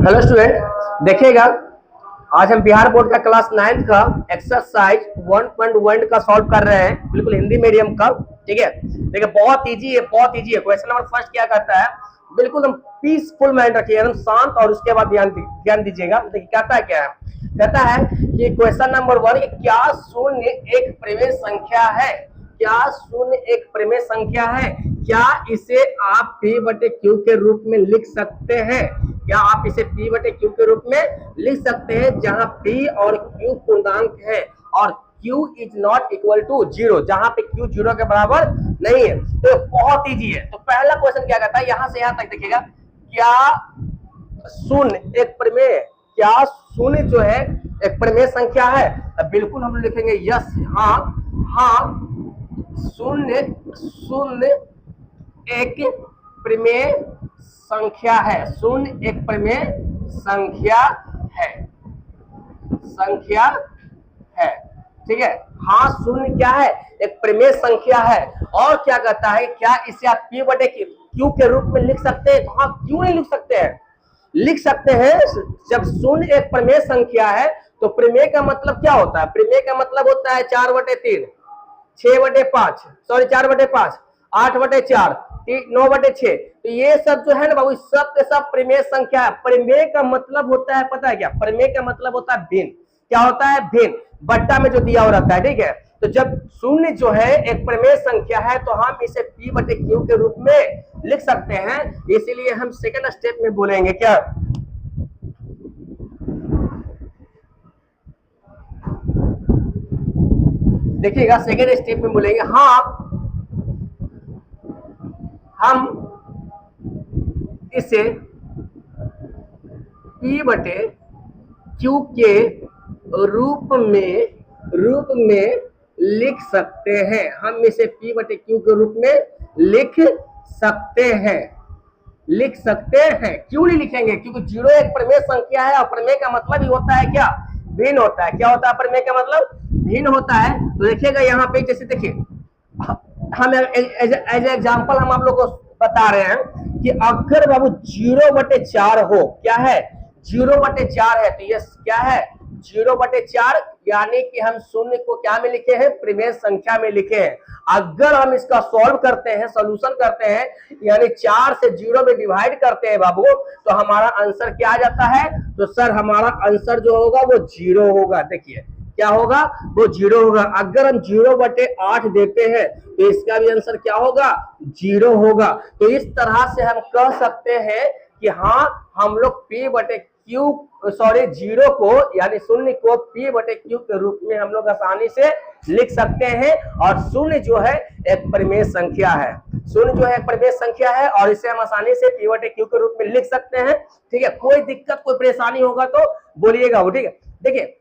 Hello student, देखिएगा आज हम बिहार बोर्ड का क्लास 9 का एक्सरसाइज 1.1 का सॉल्व कर रहे हैं, बिल्कुल हिंदी मीडियम का। ठीक है, देखिए बहुत इजी है, बहुत इजी है। क्वेश्चन नंबर फर्स्ट क्या कहता है, बिल्कुल हम पीसफुल माइंड रखिए, एकदम शांत, और उसके बाद ध्यान दीजिएगा। देखिए कहता है क्या है, कहता है कि क्वेश्चन नंबर 1, क्या शून्य एक परिमेय संख्या है? क्या शून्य एक परिमेय संख्या है? क्या इसे आप P बटे Q के रूप में लिख सकते हैं? क्या आप इसे P बटे Q के रूप में लिख सकते हैं, जहां P और Q पूर्णांक है और Q is not equal to 0, जहां पे Q 0 के बराबर नहीं है। तो बहुत इजी है। तो पहला क्वेश्चन क्या कहता है, यहां से यहां तक देखिएगा, क्या शून्य एक परिमेय, क्या शून्य जो है एक परिमेय संख्या है? अब बिल्कुल हम लिखेंगे यस, हाँ हाँ, शून्य एक परिमेय संख्या है। शून्य एक परिमेय संख्या है। ठीक है, हाँ शून्य क्या है, एक परिमेय संख्या है। और क्या कहता है, क्या इसे आप P बटे Q के रूप में लिख सकते हैं? तो हाँ, क्यों नहीं लिख सकते हैं, लिख सकते हैं। जब शून्य एक परिमेय संख्या है तो परिमेय का मतलब क्या होता है? परिमेय का मतलब होता है 4/3, 6/5, सॉरी 4/5, 8/4, 9/6। तो ये सब जो है ना बाबू, सब के सब परिमेय संख्या है। परिमेय का मतलब होता है, पता है क्या? परिमेय का मतलब होता है भिन्न। क्या होता है? भिन्न, बट्टा में जो दिया हुआ रहता है। ठीक है, तो जब शून्य जो है एक परिमेय संख्या है तो हम इसे P बटे Q के रूप में लिख सकते हैं। इसीलिए हम सेकंड स्टेप में बोलेंगे क्या, देखिएगा सेकंड स्टेप में बोलेंगे हाँ, हम इसे P बटे Q के रूप में लिख सकते हैं। हम इसे P बटे Q के रूप में लिख सकते हैं। क्यों नहीं लिखेंगे? क्योंकि 0 एक परिमेय संख्या है और परिमेय का मतलब ही होता है क्या, भिन्न होता है। क्या होता है परिमेय का मतलब? भिन्न होता है। तो देखिएगा यहाँ पे, जैसे देखिए हम एज एग्जाम्पल हम आप लोग को बता रहे हैं कि अगर बाबू 0/4 हो, क्या है 0/4 है, तो ये क्या है 0/4, यानी कि हम शून्य को क्या में लिखे हैं, परिमेय संख्या में लिखे हैं। अगर हम इसका सॉल्व करते हैं, सॉल्यूशन करते हैं, यानी 4 से 0 में डिवाइड करते हैं बाबू, तो हमारा आंसर क्या आ जाता है? तो सर हमारा आंसर जो होगा वो 0 होगा। देखिए क्या होगा, वो 0 होगा। अगर हम 0/8 देते हैं तो इसका भी आंसर क्या होगा, 0 होगा। तो इस तरह से हम कह सकते हैं कि हाँ, हम लोग P बटे Q, सॉरी 0 को यानी शून्य को P बटे Q के रूप में हम लोग आसानी से लिख सकते हैं। और शून्य जो है एक परिमेय संख्या है, शून्य जो है एक परिमेय संख्या है, और इसे हम आसानी से P बटे Q के रूप में लिख सकते हैं। ठीक है, कोई दिक्कत कोई परेशानी होगा तो बोलिएगा। ठीक है, देखिए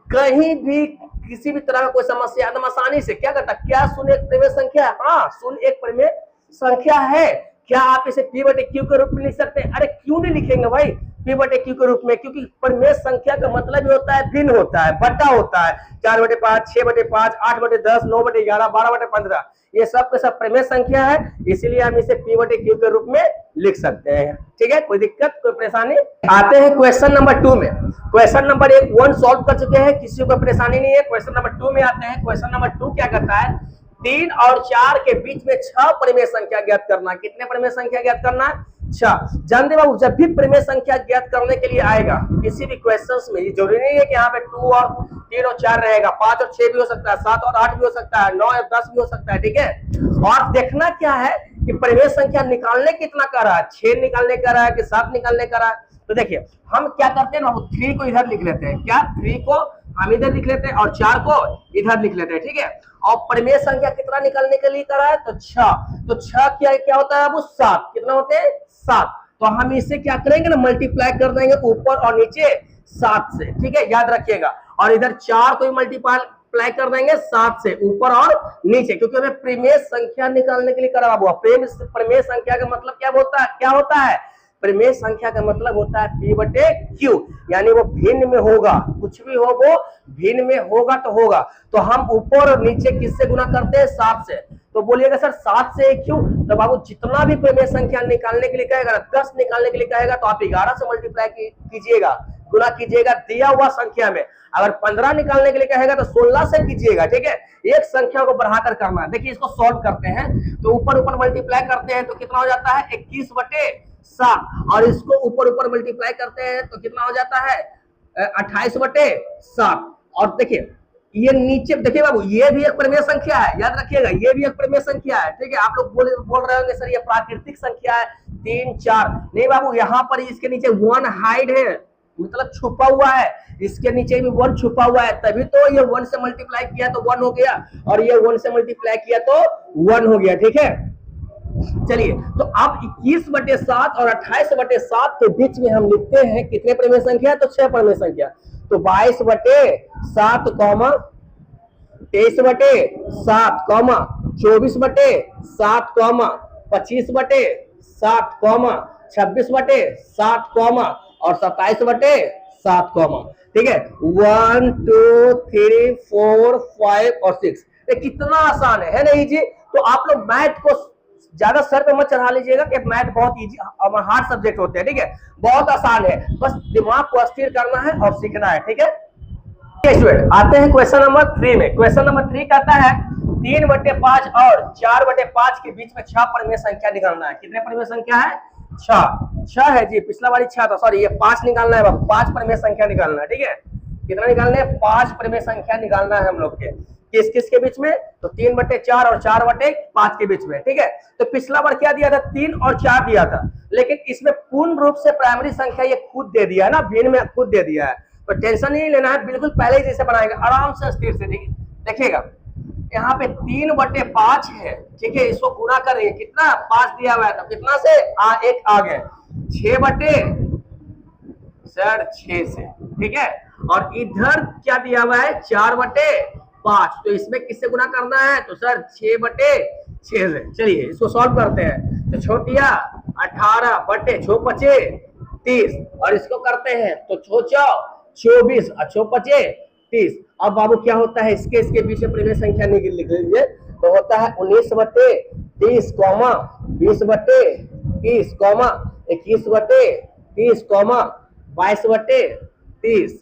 कहीं भी किसी भी तरह का कोई समस्या एकदम आसानी से क्या करता, क्या शून्य एक परिमेय संख्या है? हाँ, शून्य एक परिमेय संख्या है। क्या आप इसे P बटे Q के रूप में लिख सकते हैं? अरे क्यों नहीं लिखेंगे भाई P बटे Q के रूप में? क्योंकि परिमेय संख्या का मतलब ही होता है भिन्न होता है, बटा होता है। 4/5, 6/5, 8/10, 9/11, 12/15, ये सब के सब परिमेय संख्या है। इसीलिए हम इसे P बटे Q के रूप में लिख सकते हैं। ठीक है, कोई दिक्कत कोई परेशानी? आते हैं क्वेश्चन नंबर 2 में। क्वेश्चन नंबर 1 सॉल्व कर चुके हैं, किसी को परेशानी नहीं है। क्वेश्चन नंबर 2 में आते हैं। क्वेश्चन नंबर 2 क्या करता है, 3 और 4 के बीच में 6 परिमेय संख्या ज्ञात करना। कितने परिमेय संख्या ज्ञात करना है? 6। जानते बाबू, जब भी परिमेय संख्या ज्ञात करने के लिए आएगा किसी भी क्वेश्चंस में, ये जरूरी नहीं है कि यहाँ पे 2 और 3 और 4 रहेगा, 5 और 6 भी हो सकता है, 7 और 8 भी हो सकता है, 9 और 10 भी हो सकता है। ठीक है, और देखना क्या है कि परिमेय संख्या निकालने कितना कर रहा है, 6 निकालने का रहा है कि 7 निकालने का रहा है। तो देखिए हम क्या करते हैं ना, 3 को इधर लिख लेते हैं। क्या 3 को हम इधर लिख लेते हैं और 4 को इधर लिख लेते हैं। ठीक है, और परिमेय संख्या कितना निकालने के लिए करा है, तो 6। तो 6 क्या होता है, वो 7। कितना होते हैं, 7। तो हम इसे क्या करेंगे ना, मल्टीप्लाई कर देंगे ऊपर और नीचे 7 से। ठीक है, याद रखिएगा। और इधर 4 को मल्टीप्लाई कर देंगे 7 से, ऊपर और नीचे, क्योंकि हमें परिमेय संख्या निकालने के लिए करा हुआ। परिमेय संख्या का मतलब क्या होता है? परिमेय संख्या का मतलब होता है P बटे Q, यानी वो भिन्न में होगा। कुछ भी हो वो भिन्न में होगा तो होगा। तो हम ऊपर और नीचे किससे गुना करते हैं? 7 से। तो बोलिएगा सर 7 से 1 क्यों? तो बाबू जितना भी प्रमेय संख्या निकालने के लिए कहेगा, 10 निकालने के लिए कहेगा तो आप 11 से मल्टीप्लाई कीजिएगा, गुना कीजिएगा दिया हुआ संख्या में। अगर 15 निकालने के लिए कहेगा तो 16 से कीजिएगा, ठीक है। एक संख्या को बढ़ाकर करना है। देखिए इसको सॉल्व करते हैं तो ऊपर ऊपर मल्टीप्लाई करते हैं तो कितना हो जाता है 21/7, और इसको ऊपर ऊपर मल्टीप्लाई करते हैं तो कितना हो जाता है 28/7। और देखिए ये नीचे देखिए बाबू, ये भी एक प्रमेय संख्या है, याद रखिएगा ये भी एक प्रमेय संख्या है, ठीक है। आप लोग बोल रहे होंगे सर ये प्राकृतिक संख्या है 3 4, नहीं बाबू, यहाँ पर इसके नीचे 1 हाइड है, मतलब छुपा हुआ है, इसके नीचे भी 1 छुपा हुआ है, तभी तो ये 1 से मल्टीप्लाई किया तो 1 हो गया, और ये 1 से मल्टीप्लाई किया तो 1 हो गया, ठीक है। चलिए तो अब 21/7 और 28/7 के बीच में हम लिखते हैं कितने प्रमेय संख्या? तो 6 प्रमेय संख्या। तो 22/7, 23/7, 24/7, 25/7, 26/7 और 27/7, ठीक है। 1 2 3 4 5 और 6। कितना आसान है नहीं जी? तो आप लोग मैथ को ज्यादा सर पे मत चढ़ा लीजिएगा कि मैथ बहुत इजी हार्ड सब्जेक्ट होते हैं, ठीक है। बहुत आसान है, बस दिमाग को स्थिर करना है और सीखना है, ठीक है। आते हैं क्वेश्चन नंबर 3 में। क्वेश्चन नंबर 3 कहता है 3/5 और 4/5 के बीच में 6 प्रमेय संख्या निकालना है। कितने प्रमेय संख्या है? 6 है जी, पिछला वाली 6 था, सॉरी ये 5 निकालना है, 5 प्रमेय संख्या निकालना है, ठीक है। कितना निकालना है? 5 प्रमेय संख्या निकालना है हम लोग के। किस किस के बीच में? तो 3/4 और 4/5 के बीच में, ठीक है। तो पिछला बार क्या दिया था? 3 और 4 दिया था, लेकिन इसमें पूर्ण रूप से प्राइमरी संख्या ये खुद दे दिया है ना, भिन्न में खुद दे दिया है, तो टेंशन नहीं लेना है, बिल्कुल पहले ही जैसे बनाएगा आराम से स्थिर से, ठीक है। देखिएगा यहाँ पे 3/5 है, ठीक है, इसको गुना करेंगे, कितना 5 दिया हुआ है तो कितना से 1 आ गए 6/6 से, ठीक है। और इधर क्या दिया हुआ है? 4/5, तो इसमें किससे गुना करना है? तो सर 6/6 से। चलिए इसको सॉल्व करते हैं। तो छोटिया 18/6 30, और इसको करते हैं तो 24 और 6 30। अब बाबू क्या होता है? इसके बीच में प्रमेय संख्या लिख लीजिए, तो होता है 19/30, 20/30, 21/30, 22/30,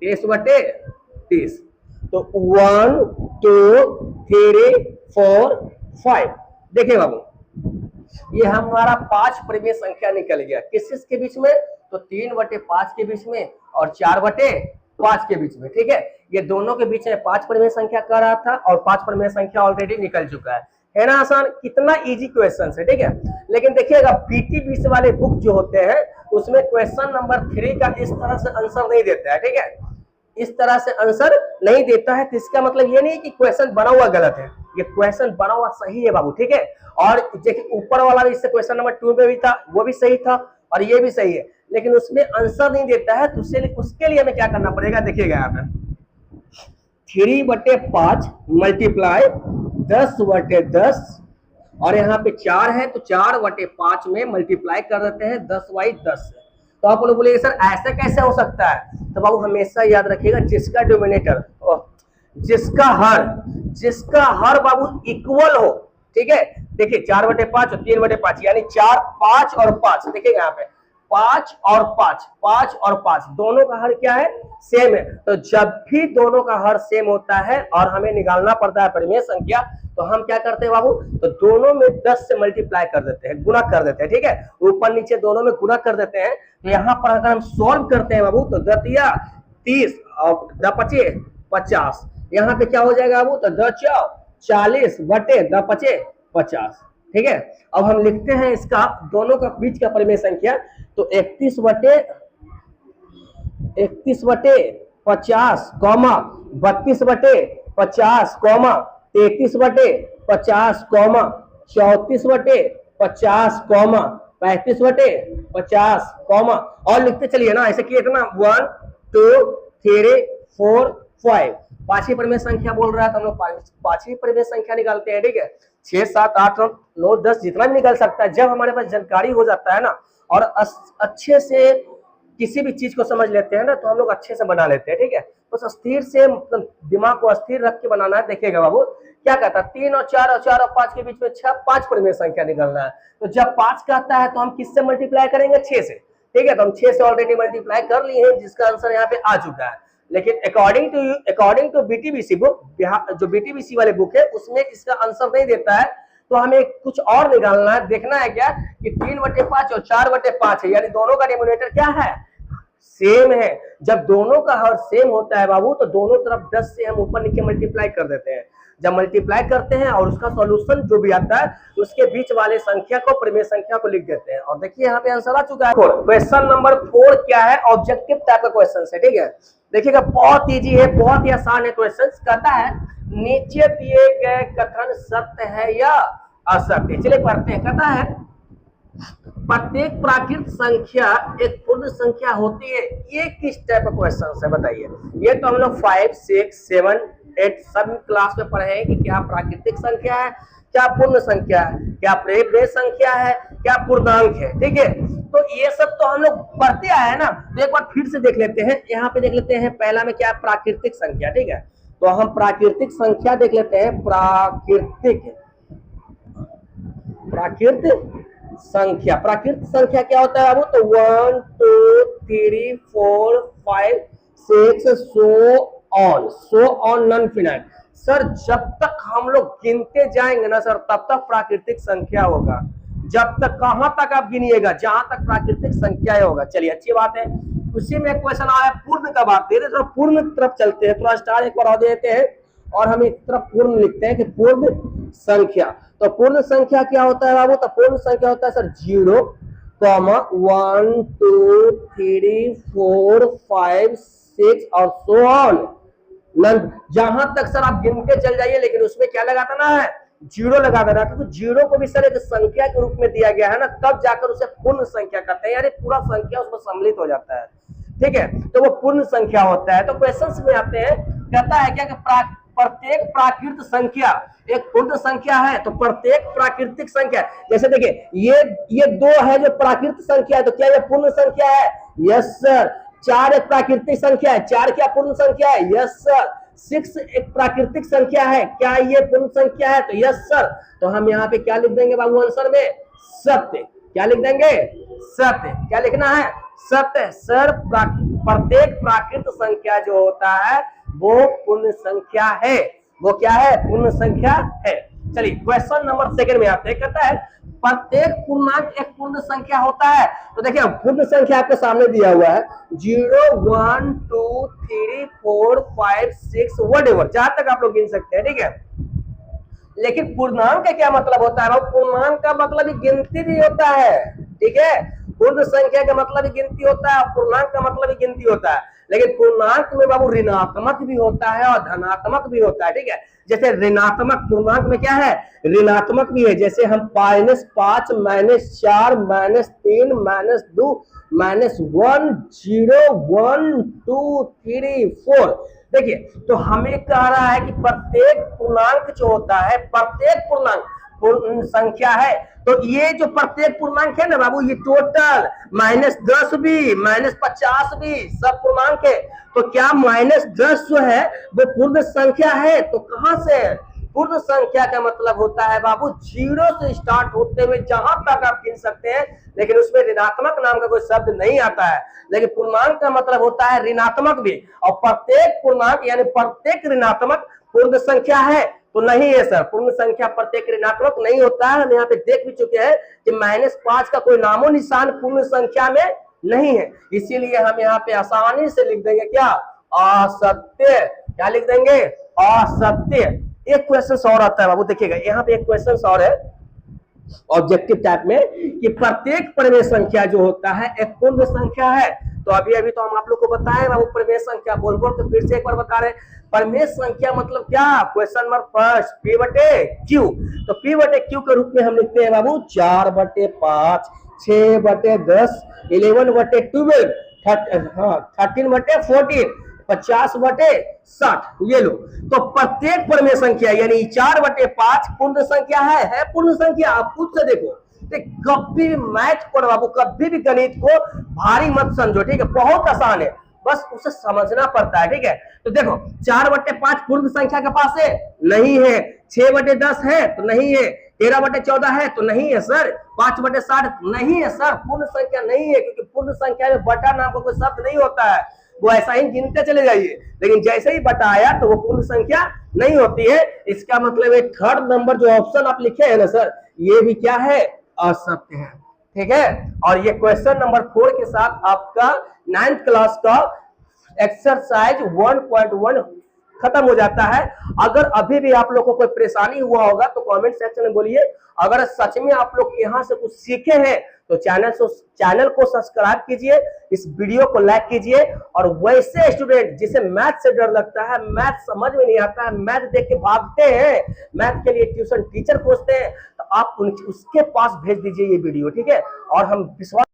23/30। तो 1 2 3 4 5। देखिए बाबू ये हमारा 5 प्रमेय संख्या निकल गया। किस के बीच में? तो 3/5 के बीच में और 4/5 के बीच में, ठीक है। ये दोनों के बीच में 5 प्रमेय संख्या कर रहा था और 5 प्रमेय संख्या ऑलरेडी निकल चुका है ना। आसान, कितना इजी क्वेश्चन है, ठीक है। लेकिन देखिएगा PTBC वाले बुक जो होते हैं उसमें क्वेश्चन नंबर 3 का इस तरह से आंसर नहीं देता है, ठीक है, इस तरह से आंसर नहीं देता है। तो इसका मतलब ये नहीं कि क्वेश्चन बना हुआ गलत है, ये क्वेश्चन बना हुआ सही है बाबू, ठीक है। और देखिए ऊपर वाला भी, इससे क्वेश्चन नंबर 2 में भी था, वो भी सही था और ये भी सही है, लेकिन उसमें आंसर नहीं देता है। तो उसके लिए हमें क्या करना पड़ेगा? देखिएगा यहाँ पे 3/5 मल्टीप्लाई 10/10, और यहाँ पे 4 है तो 4/5 में मल्टीप्लाई कर देते हैं 10/10 से। तो आप लोग बोलेंगे सर ऐसे कैसे हो सकता है? तो बाबू हमेशा याद रखिएगा जिसका डिनोमिनेटर, जिसका हर बाबू इक्वल हो, ठीक है। देखिए 4/5 और 3/5 यानी 4 5 और 5। देखिए यहाँ पे 5 और 5 दोनों का हर क्या है? सेम है। तो जब भी दोनों का हर सेम होता है और हमें निकालना पड़ता है प्रमेय संख्या, तो हम क्या करते हैं बाबू? तो दोनों में 10 से मल्टीप्लाई कर देते हैं, गुना कर देते हैं, ठीक है। ऊपर नीचे दोनों में गुना कर देते हैं। तो यहाँ पर अगर हम सॉल्व करते हैं बाबू तो 10 30 और 10 50, यहाँ पे क्या हो जाएगा बाबू? तो 10 40/10 50, ठीक है। अब हम लिखते हैं इसका दोनों का बीच का प्रमेय संख्या, तो 31/50, 32/50, 33/50, 34/50, 35/50, और लिखते चलिए ना, ऐसे किए ना 1 2 3 4 5। 5वीं प्रमेय संख्या बोल रहा है तो हम लोग 5वीं प्रमेय संख्या निकालते हैं, ठीक है। 6 7 8 9 10 जितना भी निकल सकता है। जब हमारे पास जानकारी हो जाता है ना और अच्छे से किसी भी चीज को समझ लेते हैं ना तो हम लोग अच्छे से बना लेते हैं, ठीक है। बस स्थिर से दिमाग को स्थिर रख के बनाना है। देखिएगा बाबू क्या कहता है, 3 और 4 और 4 और 5 के बीच में 6, 5 परिमेय संख्या निकलना है। तो जब 5 कहता है तो हम किससे मल्टीप्लाई करेंगे, 6 से, ठीक है। तो हम 6 से ऑलरेडी मल्टीप्लाई कर लिए हैं, जिसका आंसर यहाँ पे आ चुका है। लेकिन अकॉर्डिंग टू बीटीबीसी बुक, जो बीटीबीसी वाले बुक है उसमें इसका आंसर नहीं देता है, तो हमें कुछ और निकालना है। देखना है क्या कि 3/5 और 4/5 है, यानी दोनों का डिनोमिनेटर क्या है, सेम है। जब दोनों का हर सेम होता है बाबू तो दोनों तरफ 10 से हम ऊपर नीचे मल्टीप्लाई कर देते हैं। जब मल्टीप्लाई करते हैं और उसका सॉल्यूशन जो भी आता है उसके बीच वाले संख्या को, परिमेय संख्या को लिख देते हैं। और देखिए यहाँ पे आंसर आ चुका है। क्वेश्चन नंबर 4 क्या है, ऑब्जेक्टिव टाइप का क्वेश्चन है, ठीक है। देखिएगा बहुत इजी है, बहुत ही आसान है क्वेश्चन। कहता है नीचे दिए गए कथन सत्य है या असत्य। चलिए पढ़ते हैं। कहता है प्रत्येक प्राकृत संख्या एक पूर्ण संख्या होती है। ये किस टाइप का क्वेश्चन है बताइए। ये तो हम लोग 5, 6, 7, 8 सब क्लास में पढ़े हैं कि क्या प्राकृतिक संख्या है, क्या पूर्ण संख्या है, क्या परिमेय संख्या है, क्या पूर्णांक है, ठीक है। तो ये सब तो हम लोग पढ़ते आए हैं ना, तो एक बार फिर से देख लेते हैं। यहाँ पे देख लेते हैं पहला में क्या, प्राकृतिक संख्या, ठीक है। तो हम प्राकृतिक संख्या देख लेते हैं। प्राकृतिक संख्या क्या होता है बाबू, तो 1, 2, 3, 4, 5, 6 so on non finite. Sir जब तक हम लोग गिनते जाएंगे ना सर, तब तक प्राकृतिक संख्या होगा। जब तक कहां तक आप गिनिएगा, जहां तक प्राकृतिक संख्या होगा। चलिए अच्छी बात है। उसी में क्वेश्चन आया पूर्ण का बात, धीरे थोड़ा पूर्ण तरफ चलते हैं, थोड़ा स्टार एक बार और देते हैं और हम एक तरफ पूर्ण लिखते हैं कि पूर्ण संख्या। तो पूर्ण संख्या क्या होता है बाबू, तो पूर्ण संख्या होता है सर 0, 1, 2, 3, 4, 5, 6 और सो ऑन। जहां तक सर आप गिनते चल जाइए, लेकिन उसमें क्या लगा देना है, 0 लगा देना, क्योंकि 0 को भी सर एक संख्या के रूप में दिया गया है ना, तब जाकर उसे पूर्ण संख्या कहते हैं, यानी पूरा संख्या उसमें सम्मिलित हो जाता है, ठीक है। तो वो पूर्ण संख्या होता है। तो क्वेश्चन में आते हैं, कहता है क्या कि प्रत्येक प्राकृत संख्या एक पूर्ण संख्या है। तो प्रत्येक प्राकृतिक संख्या, जैसे देखिए ये 2 है जो प्राकृतिक संख्या है, तो क्या ये पूर्ण संख्या है, यस सर। 4 एक प्राकृतिक संख्या है, 4 क्या पूर्ण संख्या है, यस सर। 6 एक प्राकृतिक संख्या है, क्या ये पूर्ण संख्या है, तो यस सर। तो हम यहाँ पे क्या लिख देंगे बाबू आंसर में, सत्य। क्या लिख देंगे, सत्य। क्या लिखना है, सत्य। सर प्रत्येक प्राकृत संख्या जो होता है वो पूर्ण संख्या है। वो क्या है, पूर्ण संख्या है। चलिए क्वेश्चन नंबर 2 में आते हैं। कहता है प्रत्येक पूर्णांक एक पूर्ण संख्या होता है। तो देखिए पूर्ण संख्या आपके सामने दिया हुआ है 0, 1, 2, 3, 4, 5, 6 व्हाटएवर, जहां तक आप लोग गिन सकते हैं, ठीक है। लेकिन पूर्णांक का क्या मतलब होता है, पूर्णांक का मतलब गिनती भी होता है, ठीक है। पूर्ण संख्या का मतलब ही गिनती होता है, पूर्णांक का मतलब ही गिनती होता है। लेकिन पूर्णांक में बाबू ऋणात्मक भी होता है और धनात्मक भी होता है, ठीक है। जैसे ऋणात्मक पूर्णांक में क्या है, ऋणात्मक भी है। जैसे हम -5, -4, -3, -2, -1, 0, 1, 2, 3, 4। देखिए तो हमें कह रहा है कि प्रत्येक पूर्णांक जो होता है, प्रत्येक पूर्णांक पूर्ण संख्या है। तो ये जो प्रत्येक पूर्णांक है ना बाबू, ये टोटल -10 भी, -50 भी सब पूर्णांक है। तो क्या -10 जो है वो पूर्ण संख्या है, तो कहां से, पूर्ण संख्या का मतलब होता है बाबू 0 से स्टार्ट होते हुए जहां तक आप गिन सकते हैं, लेकिन उसमें ऋणात्मक नाम का कोई शब्द नहीं आता है। लेकिन पूर्णांक का मतलब होता है ऋणात्मक भी, और प्रत्येक पूर्णांक यानी प्रत्येक ऋणात्मक पूर्ण संख्या है तो नहीं है सर। पूर्ण संख्या प्रत्येक ऋणात्मक नहीं होता है। हम यहाँ पे देख भी चुके हैं कि -5 का कोई नामो निशान पूर्ण संख्या में नहीं है। इसीलिए हम यहाँ पे आसानी से लिख देंगे क्या, असत्य। क्या लिख देंगे, असत्य। एक क्वेश्चन और आता है बाबू, देखिएगा यहाँ पे एक क्वेश्चन और है ऑब्जेक्टिव टाइप में कि प्रत्येक परिमेय संख्या जो होता है एक पूर्ण संख्या है। तो अभी तो हम आप लोग को बताए बाबू परिमेय संख्या, बोल तो फिर से एक बार बता रहे। परिमेय संख्या मतलब क्या, क्वेश्चन नंबर फर्स्ट P/Q। तो P/Q के रूप में हम लिखते हैं बाबू 4/5, 6/10, 11/12, 13/14, 50/60। ये लो, तो प्रत्येक परिमेय संख्या यानी 4/5 पूर्ण संख्या है पूर्ण संख्या। आप खुद से देखो तो कभी भी मैथ को बाबू, कभी भी गणित को भारी मत समझो, ठीक है, बहुत आसान है, बस उसे समझना पड़ता है, ठीक है। तो देखो 4/5 पूर्ण संख्या के पास है, नहीं है। 6/10 है तो नहीं है। 13/14 है तो नहीं है सर। 5/60 नहीं है सर, पूर्ण संख्या नहीं है, क्योंकि पूर्ण संख्या में बटा नाम का कोई शब्द नहीं होता है, वो ऐसा ही गिनते चले जाइए, लेकिन जैसे ही बटा आया तो वो पूर्ण संख्या नहीं होती है। इसका मतलब है थर्ड नंबर जो ऑप्शन आप लिखे हैं ना सर, ये भी क्या है, असत्य है, ठीक है। और ये क्वेश्चन नंबर 4 के साथ आपका 9th क्लास का एक्सरसाइज 1.1 खत्म हो जाता है। अगर अभी भी आप लोग को कोई परेशानी हुआ होगा तो कमेंट सेक्शन में बोलिए। अगर सच में आप लोग यहाँ से कुछ सीखे हैं तो चैनल को सब्सक्राइब कीजिए, इस वीडियो को लाइक कीजिए। और वैसे स्टूडेंट जिसे मैथ से डर लगता है, मैथ समझ में नहीं आता है, मैथ देख के भागते हैं, मैथ के लिए ट्यूशन टीचर खोजते हैं, तो आप उसके पास भेज दीजिए ये वीडियो, ठीक है। और हम विश्वास